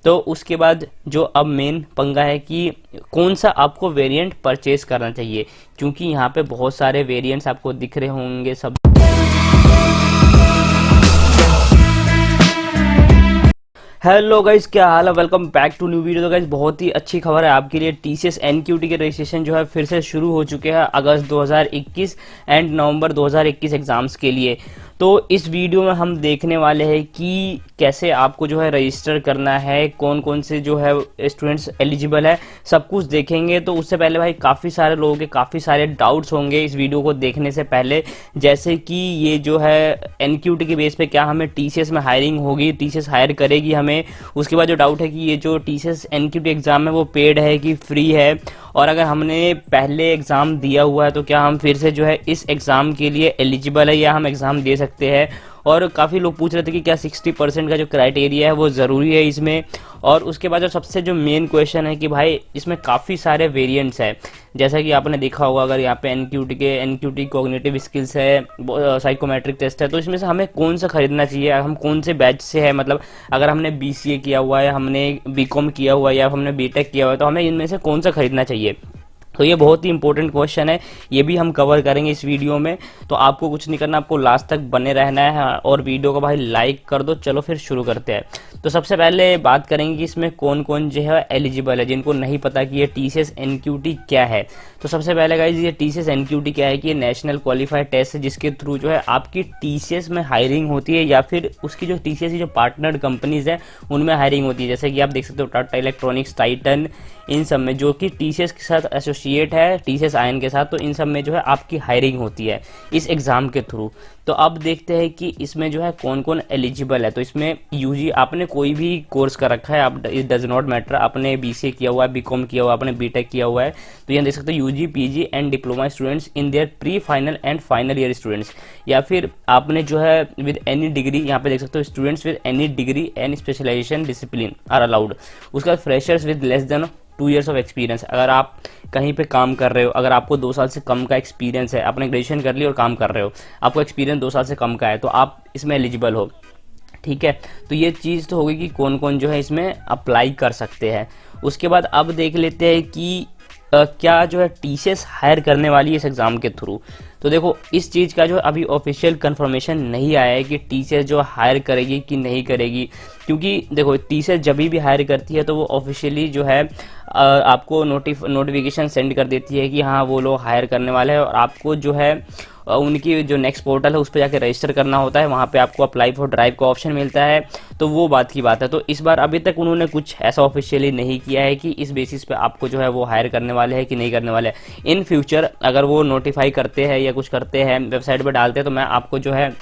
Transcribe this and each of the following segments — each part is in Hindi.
तो उसके बाद जो अब मेन पंगा है कि कौन सा आपको वेरिएंट परचेज करना चाहिए, क्योंकि यहाँ पे बहुत सारे वेरिएंट्स आपको दिख रहे होंगे सब। हेलो गाइस, क्या हाल है, welcome back to new video. तो गाइस बहुत ही अच्छी खबर है आपके लिए, टीसीएस एनक्यूटी के रजिस्ट्रेशन जो है फिर से शुरू हो चुके हैं अगस्त 2021 एंड नवंबर 2021 एग्जाम्स के लिए। तो इस वीडियो में हम देखने वाले हैं कि कैसे आपको जो है रजिस्टर करना है, कौन कौन से जो है स्टूडेंट्स एलिजिबल है, सब कुछ देखेंगे। तो उससे पहले भाई काफ़ी सारे लोगों के काफ़ी सारे डाउट्स होंगे इस वीडियो को देखने से पहले, जैसे कि ये जो है एनक्यूटी के बेस पे क्या हमें टीसीएस में हायरिंग होगी, टीसीएस हायर करेगी हमें। उसके बाद जो डाउट है कि ये जो टीसीएस एनक्यूटी एग्ज़ाम है वो पेड है कि फ्री है, और अगर हमने पहले एग्ज़ाम दिया हुआ है तो क्या हम फिर से जो है इस एग्ज़ाम के लिए एलिजिबल है या हम एग्ज़ाम दे सकते हैं। और काफ़ी लोग पूछ रहे थे कि क्या 60% का जो क्राइटेरिया है वो ज़रूरी है इसमें। और उसके बाद जो सबसे जो मेन क्वेश्चन है कि भाई इसमें काफ़ी सारे वेरिएंट्स हैं, जैसा कि आपने देखा होगा, अगर यहाँ पे एनक्यूटी कॉग्निटिव स्किल्स है, साइकोमेट्रिक टेस्ट है, तो इसमें से हमें कौन सा खरीदना चाहिए, हम कौन से बैच से है, मतलब अगर हमने बीसीए किया हुआ है, हमने बीकॉम किया हुआ है या हमने बीटेक किया हुआ है, तो हमें इनमें से कौन सा खरीदना चाहिए। तो ये बहुत ही इंपॉर्टेंट क्वेश्चन है, ये भी हम कवर करेंगे इस वीडियो में। तो आपको कुछ नहीं करना, आपको लास्ट तक बने रहना है और वीडियो को भाई लाइक कर दो। चलो फिर शुरू करते हैं। तो सबसे पहले बात करेंगे कि इसमें कौन कौन जो है एलिजिबल है, जिनको नहीं पता कि ये टीसीएस एनक्यूटी क्या है। तो सबसे पहले गाइज ये टीसीएस एनक्यूटी क्या है कि ये नेशनल क्वालिफाइड टेस्ट है, जिसके थ्रू जो है आपकी टीसीएस में हायरिंग होती है या फिर उसकी जो टीसीएस की जो पार्टनर कंपनीज है उनमें हायरिंग होती है। जैसे कि आप देख सकते हो टाटा इलेक्ट्रॉनिक्स, टाइटन, इन सब में जो कि टीसीएस के साथ एसोसिएट है, टीसीएस आयन के साथ, तो इन सब में जो है आपकी हायरिंग होती है इस एग्ज़ाम के थ्रू। तो अब देखते हैं कि इसमें जो है कौन कौन एलिजिबल है। तो इसमें यूजी आपने कोई भी कोर्स कर रखा है, आप इट डज नॉट मैटर, आपने बीसीए किया हुआ है, बीकॉम किया हुआ है, आपने बीटेक किया हुआ है, तो यहाँ देख सकते हो UG, PG and diploma students in their pre final and final year students, या फिर आपने जो है विद एनी डिग्री, यहाँ पे देख सकते हो students with any degree and specialization discipline are allowed. उसका freshers with less than 2 years of experience, अगर आप कहीं पे काम कर रहे हो, अगर आपको 2 साल से कम का एक्सपीरियंस है, आपने ग्रेजुएशन कर ली और काम कर रहे हो, आपको एक्सपीरियंस 2 साल से कम का है, तो आप इसमें एलिजिबल हो। ठीक है, तो ये चीज़ तो होगी कि कौन कौन जो है इसमें अप्लाई कर सकते हैं। उसके बाद अब देख लेते हैं कि क्या जो है टीसीएस हायर करने वाली है इस एग्ज़ाम के थ्रू। तो देखो इस चीज़ का जो अभी ऑफिशियल कंफर्मेशन नहीं आया है कि टीसीएस जो हायर करेगी कि नहीं करेगी, क्योंकि देखो टीसीएस जब भी हायर करती है तो वो ऑफिशियली जो है आपको नोटिफिकेशन सेंड कर देती है कि हाँ वो लोग हायर करने वाले हैं, और आपको जो है उनकी जो नेक्स्ट पोर्टल है उस पर जाकर रजिस्टर करना होता है, वहाँ पे आपको अप्लाई फॉर ड्राइव का ऑप्शन मिलता है। तो वो बात की बात है। तो इस बार अभी तक उन्होंने कुछ ऐसा ऑफिशियली नहीं किया है कि इस बेसिस पे आपको जो है वो हायर करने वाले हैं कि नहीं करने वाले हैं। इन फ्यूचर अगर वो नोटिफाई करते हैं या कुछ करते हैं, वेबसाइट पर डालते हैं, तो मैं आपको जो है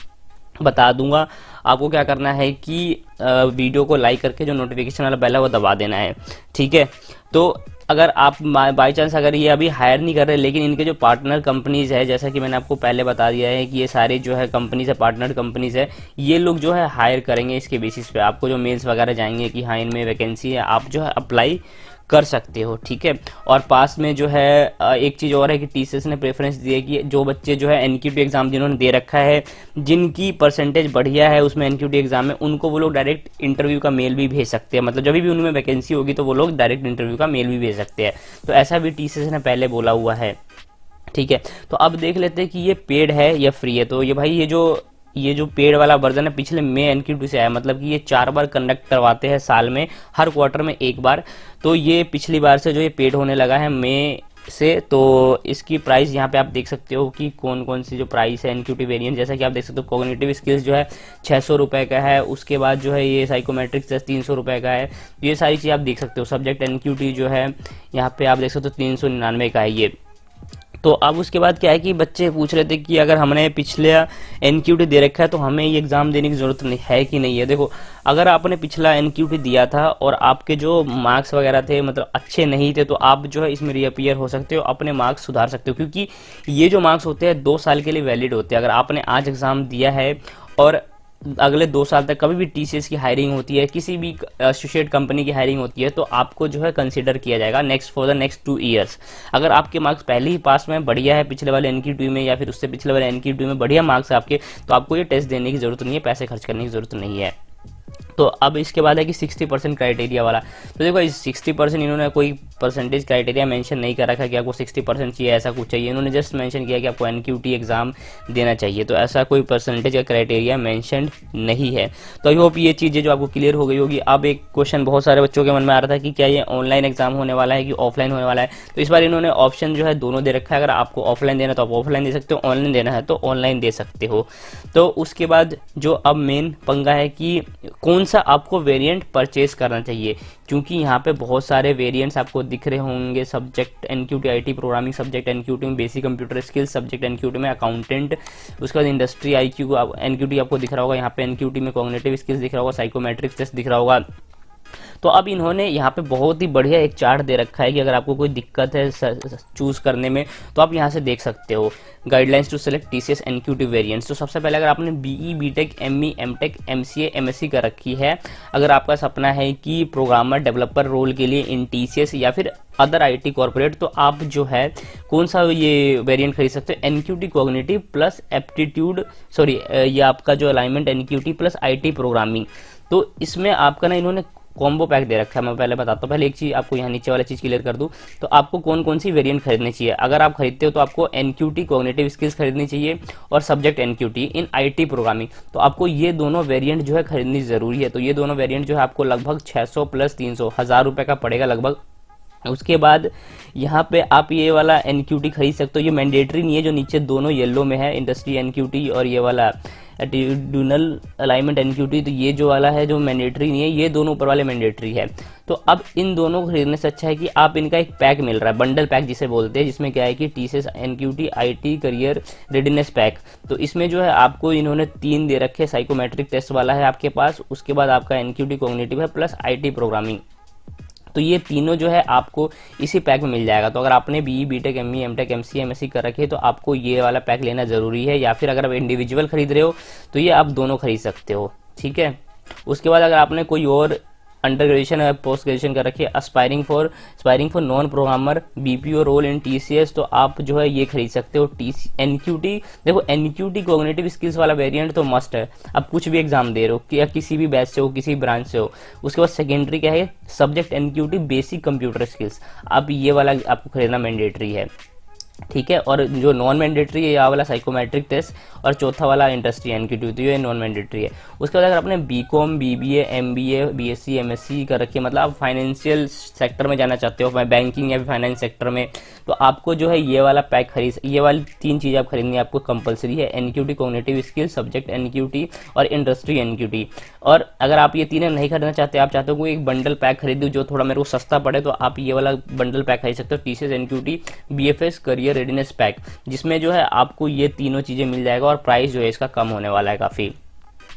बता दूंगा। आपको क्या करना है कि वीडियो को लाइक करके जो नोटिफिकेशन वाला बेल है वो दबा देना है। ठीक है, तो अगर आप बाई चांस अगर ये अभी हायर नहीं कर रहे, लेकिन इनके जो पार्टनर कंपनीज है, जैसा कि मैंने आपको पहले बता दिया है कि ये सारे जो है कंपनीज है, पार्टनर कंपनीज है, ये लोग जो है हायर करेंगे। इसके बेसिस पे आपको जो मेल्स वगैरह जाएंगे कि हाँ इनमें वैकेंसी है, आप जो है अप्लाई कर सकते हो। ठीक है, और पास में जो है एक चीज़ और है कि टीसीएस ने प्रेफरेंस दी है कि जो बच्चे जो है एनक्यूटी एग्ज़ाम जिन्होंने दे रखा है, जिनकी परसेंटेज बढ़िया है उसमें एनक्यूटी एग्ज़ाम में, उनको वो लोग डायरेक्ट इंटरव्यू का मेल भी भेज सकते हैं। मतलब जब भी उनमें वैकेंसी होगी तो वो लोग डायरेक्ट इंटरव्यू का मेल भी भेज सकते हैं। तो ऐसा भी टीसीएस ने पहले बोला हुआ है। ठीक है, तो अब देख लेते हैं कि ये पेड है या फ्री है। तो ये भाई ये जो पेड वाला वर्जन है पिछले मई एनक्यूटी से आया, मतलब कि ये 4 बार कंडक्ट करवाते हैं साल में, हर क्वार्टर में एक बार। तो ये पिछली बार से जो ये पेड होने लगा है मई से। तो इसकी प्राइस यहाँ पे आप देख सकते हो कि कौन कौन सी जो प्राइस है एनक्यूटी वेरिएंट, जैसा कि आप देख सकते हो कॉग्निटिव स्किल्स जो है 600 रुपये का है। उसके बाद जो है ये साइकोमेट्रिक्स 300 रुपये का है। ये सारी चीज़ आप देख सकते हो। सब्जेक्ट एनक्यूटी जो है यहाँ पे आप देख सकते हो 399 का है ये। तो अब उसके बाद क्या है कि बच्चे पूछ रहे थे कि अगर हमने पिछले एनक्यूटी दे रखा है तो हमें ये एग्ज़ाम देने की ज़रूरत नहीं है कि नहीं है। देखो अगर आपने पिछला एनक्यूटी दिया था और आपके जो मार्क्स वगैरह थे मतलब अच्छे नहीं थे, तो आप जो है इसमें रीअपियर हो सकते हो, अपने मार्क्स सुधार सकते हो, क्योंकि ये जो मार्क्स होते हैं 2 साल के लिए वैलिड होते हैं। अगर आपने आज एग्ज़ाम दिया है और अगले 2 साल तक कभी भी टीसीएस की हायरिंग होती है, किसी भी एसोसिएट कंपनी की हायरिंग होती है, तो आपको जो है कंसीडर किया जाएगा फॉर द नेक्स्ट 2 ईयर्स। अगर आपके मार्क्स पहले ही पास में बढ़िया है पिछले वाले एनक्यूटी में या फिर उससे पिछले वाले एनक्यूटी में बढ़िया मार्क्स है आपके, तो आपको ये टेस्ट देने की जरूरत नहीं है, पैसे खर्च करने की जरूरत नहीं है। तो अब इसके बाद है कि 60% क्राइटेरिया वाला। तो देखो इस 60% इन्होंने कोई परसेंटेज क्राइटेरिया मेंशन नहीं कर रखा कि आपको 60% चाहिए, ऐसा कुछ चाहिए। इन्होंने जस्ट मेंशन किया कि आपको एनक्यूटी एग्जाम देना चाहिए, तो ऐसा कोई परसेंटेज का क्राइटेरिया मेंशन नहीं है। तो आई होप ये चीज़ें जो आपको क्लियर हो गई होगी। अब एक क्वेश्चन बहुत सारे बच्चों के मन में आ रहा था कि क्या ये ऑनलाइन एग्जाम होने वाला है कि ऑफलाइन होने वाला है। तो इस बार इन्होंने ऑप्शन जो है दोनों दे रखा है। अगर आपको ऑफलाइन देना है तो आप ऑफलाइन दे सकते हो, ऑनलाइन देना है तो ऑनलाइन दे सकते हो। तो उसके बाद जो अब मेन पंगा है कि कौन सा आपको वेरिएंट परचेज करना चाहिए, क्योंकि यहाँ पे बहुत सारे वेरिएंट्स आपको दिख रहे होंगे। Subject NQT IT programming, subject NQT में basic computer skills, subject NQT में अकाउंटेंट, उसके बाद इंडस्ट्री आईक्यू एनक्यूटी आपको दिख रहा होगा। यहाँ पे एनक्यूटी में कॉग्निटिव स्किल्स दिख रहा होगा, साइकोमेट्रिक टेस्ट दिख रहा होगा। तो अब इन्होंने यहाँ पे बहुत ही बढ़िया एक चार्ट दे रखा है कि अगर आपको कोई दिक्कत है चूज करने में तो आप यहाँ से देख सकते हो guidelines to select TCS NQT variants. तो सबसे पहले अगर आपने BE, BTech, ME, MTech, MCA, MSc कर रखी है, अगर आपका सपना है कि प्रोग्रामर डेवलपर रोल के लिए इन टीसीएस या फिर अदर आईटी कॉर्पोरेट, तो आप जो है कौन सा ये वेरिएंट खरीद सकते हो, NQT cognitive plus aptitude, sorry ये आपका जो alignment NQT plus IT programming. तो इसमें आपका ना इन्होंने कॉम्बो पैक दे रखा है। मैं पहले बताता हूँ, पहले एक चीज़ आपको यहाँ नीचे वाला चीज़ क्लियर कर दूँ। तो आपको कौन कौन सी वेरिएंट खरीदनी चाहिए। अगर आप खरीदते हो तो आपको एनक्यूटी कॉग्निटिव स्किल्स खरीदनी चाहिए और subject NQT in IT programming. तो आपको ये दोनों वेरिएंट जो है खरीदनी ज़रूरी है। तो ये दोनों वेरिएंट जो है आपको लगभग 600 प्लस 300 हज़ार रुपये का पड़ेगा लगभग। उसके बाद यहाँ पे आप ये वाला एनक्यूटी खरीद सकते हो। ये मैंडेटरी नहीं है, जो नीचे दोनों येलो में है, इंडस्ट्री एनक्यूटी और ये वाला एटीट्यूडनल अलाइनमेंट एनक्यूटी, तो ये जो वाला है जो मैंडेटरी नहीं है, ये दोनों ऊपर वाले मैंडेटरी है। तो अब इन दोनों को खरीदने से अच्छा है कि आप इनका एक पैक मिल रहा है, बंडल पैक जिसे बोलते हैं, जिसमें क्या है कि TCS NQT IT career readiness pack. तो इसमें जो है आपको इन्होंने 3 दे रखे, साइकोमेट्रिक टेस्ट वाला है आपके पास, उसके बाद आपका एनक्यूटी कॉग्निटिव है प्लस आईटी प्रोग्रामिंग। तो ये तीनों जो है आपको इसी पैक में मिल जाएगा। तो अगर आपने BE, BTech, ME, MTech, MCA, MSc कर रखे तो आपको ये वाला पैक लेना जरूरी है, या फिर अगर आप इंडिविजुअल खरीद रहे हो तो ये आप दोनों खरीद सकते हो, ठीक है। उसके बाद अगर आपने कोई और अंडर ग्रेजुएशन या पोस्ट ग्रेजुएशन कर रखी है, aspiring for non programmer BPO role in TCS, तो आप जो है ये खरीद सकते हो। एनक्यूटी, देखो एनक्यूटी कॉग्निटिव स्किल्स वाला वेरिएंट तो मस्ट है। आप कुछ भी एग्जाम दे रहे हो या किसी भी बैच से हो, किसी ब्रांच से हो। उसके बाद सेकेंडरी क्या है, subject NQT basic computer skills, अब ये वाला आपको खरीदना मैंडेटरी है, ठीक है। और जो नॉन मैंडेटरी है ये वाला साइकोमेट्रिक टेस्ट, और चौथा वाला इंडस्ट्री एनक्यूटी, तो ये नॉन मैंडेटरी है। उसके बाद अगर आपने BCom, BBA, MBA, BSc, MSc कर रखी है, मतलब आप फाइनेंशियल सेक्टर में जाना चाहते हो, बैंकिंग या फाइनेंस सेक्टर में, तो आपको जो है ये वाला पैक ये वाली 3 चीज़ आप खरीदनी आपको कंपलसरी है, NQT cognitive skill, subject NQT और इंडस्ट्री एनक्यूटी। और अगर आप ये तीनों नहीं खरीदना चाहते, आप चाहते हो कोई एक बंडल पैक खरीदो जो थोड़ा मेरे को सस्ता पड़े, तो आप ये वाला बंडल पैक खरीद सकते हो, TCS NQT BFS career readiness pack, जिसमें जो है आपको ये तीनों चीज़ें मिल जाएगा और प्राइस जो है इसका कम होने वाला है काफ़ी।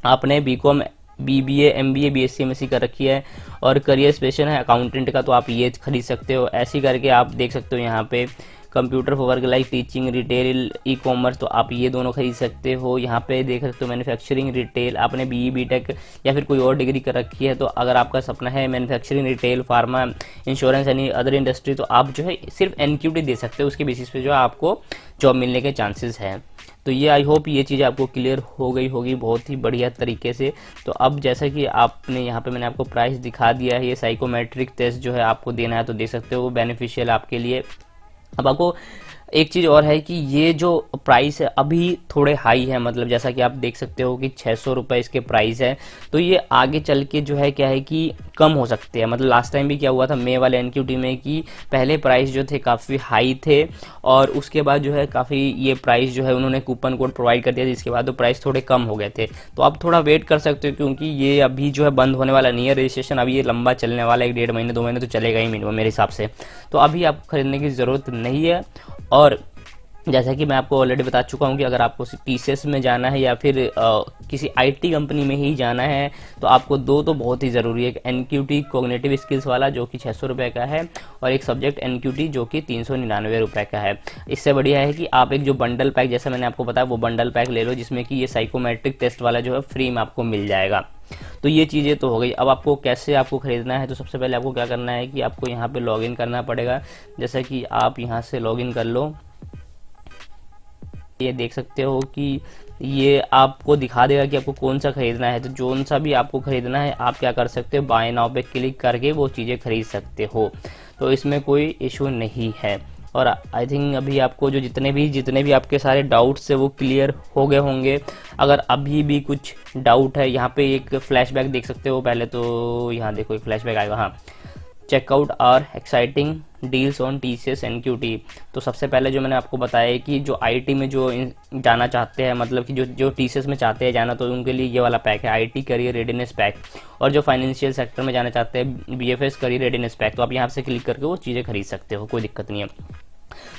आपने BCom, BBA, MBA, BSc, MSc कर रखी है और करियर स्पेशल है अकाउंटेंट का, तो आप ये खरीद सकते हो। ऐसे करके आप देख सकते हो यहाँ पे computer for work like teaching, retail, e commerce, तो आप ये दोनों खरीद सकते हो। यहाँ पे देख सकते हो मैन्युफैक्चरिंग, रिटेल, आपने बीई, बीटेक या फिर कोई और डिग्री कर रखी है, तो अगर आपका सपना है मैन्युफैक्चरिंग, रिटेल, फार्मा, इंश्योरेंस यानी अदर इंडस्ट्री, तो आप जो है सिर्फ एनक्यूटी दे सकते हो। उसके बेसिस पे जो है आपको जॉब मिलने के चांसेस हैं। तो ये आई होप ये चीज़ आपको क्लियर हो गई होगी बहुत ही बढ़िया तरीके से। तो अब जैसा कि आपने यहाँ पे मैंने आपको प्राइस दिखा दिया है, ये साइकोमेट्रिक टेस्ट जो है आपको देना है तो दे सकते हो, बेनिफिशियल आपके लिए। अब आपको एक चीज़ और है कि ये जो प्राइस है अभी थोड़े हाई है, मतलब जैसा कि आप देख सकते हो कि 600 रुपये इसके प्राइस है। तो ये आगे चल के जो है क्या है कि कम हो सकते हैं। मतलब लास्ट टाइम भी क्या हुआ था मे वाले एनक्यूटी में कि पहले प्राइस जो थे काफ़ी हाई थे और उसके बाद जो है काफ़ी ये प्राइस जो है उन्होंने कूपन कोड प्रोवाइड कर दिया, जिसके बाद तो प्राइस थोड़े कम हो गए थे। तो आप थोड़ा वेट कर सकते हो क्योंकि ये अभी जो है बंद होने वाला नहीं है रजिस्ट्रेशन, अभी ये लंबा चलने वाला है, 1.5 महीने 2 महीने तो चलेगा ही मिनिमम मेरे हिसाब से। तो अभी आपको खरीदने की ज़रूरत नहीं है। और जैसा कि मैं आपको ऑलरेडी बता चुका हूं कि अगर आपको टीसीएस में जाना है या फिर किसी आईटी कंपनी में ही जाना है तो आपको 2 तो बहुत ही ज़रूरी है, एक एनक्यूटी कॉग्निटिव स्किल्स वाला जो कि 600 रुपये का है और एक सब्जेक्ट एनक्यूटी जो कि 399 रुपये का है। इससे बढ़िया है कि आप एक जो बंडल पैक जैसा मैंने आपको बताया वो बंडल पैक ले लो, जिसमें कि ये साइकोमेट्रिक टेस्ट वाला जो है फ्री में आपको मिल जाएगा। तो ये चीज़ें तो हो गई। अब आपको कैसे आपको ख़रीदना है, तो सबसे पहले आपको क्या करना है कि आपको यहाँ पे लॉगिन करना पड़ेगा। जैसा कि आप यहाँ से लॉगिन कर लो, ये देख सकते हो कि ये आपको दिखा देगा कि आपको कौन सा खरीदना है। तो जोन सा भी आपको खरीदना है आप क्या कर सकते हो, बाय नाउ पे क्लिक करके वो चीज़ें खरीद सकते हो। तो इसमें कोई इशू नहीं है। और आई थिंक अभी आपको जो जितने भी आपके सारे डाउट्स है वो क्लियर हो गए होंगे। अगर अभी भी कुछ डाउट है, यहाँ पे एक फ्लैशबैक देख सकते हो। पहले तो यहाँ देखो एक फ्लैशबैक आएगा, हाँ, check out are exciting deals on TCS NQT. तो सबसे पहले जो मैंने आपको बताया है कि जो आईटी में जो जाना चाहते हैं, मतलब कि जो टीसीएस में चाहते हैं जाना, तो उनके लिए ये वाला पैक है, आईटी करियर रेडीनेस पैक। और जो फाइनेंशियल सेक्टर में जाना चाहते हैं, बीएफएस करियर रेडीनेस पैक, तो आप यहाँ से क्लिक करके वो चीज़ें खरीद सकते हो, कोई दिक्कत नहीं है।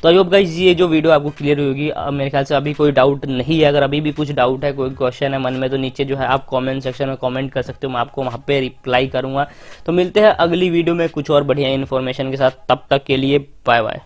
तो आई होप गाइज ये जो वीडियो आपको क्लियर होगी। मेरे ख्याल से अभी कोई डाउट नहीं है। अगर अभी भी कुछ डाउट है, कोई क्वेश्चन है मन में, तो नीचे जो है आप कमेंट सेक्शन में कमेंट कर सकते हो, मैं आपको वहाँ पे रिप्लाई करूँगा। तो मिलते हैं अगली वीडियो में कुछ और बढ़िया इन्फॉर्मेशन के साथ, तब तक के लिए बाय बाय।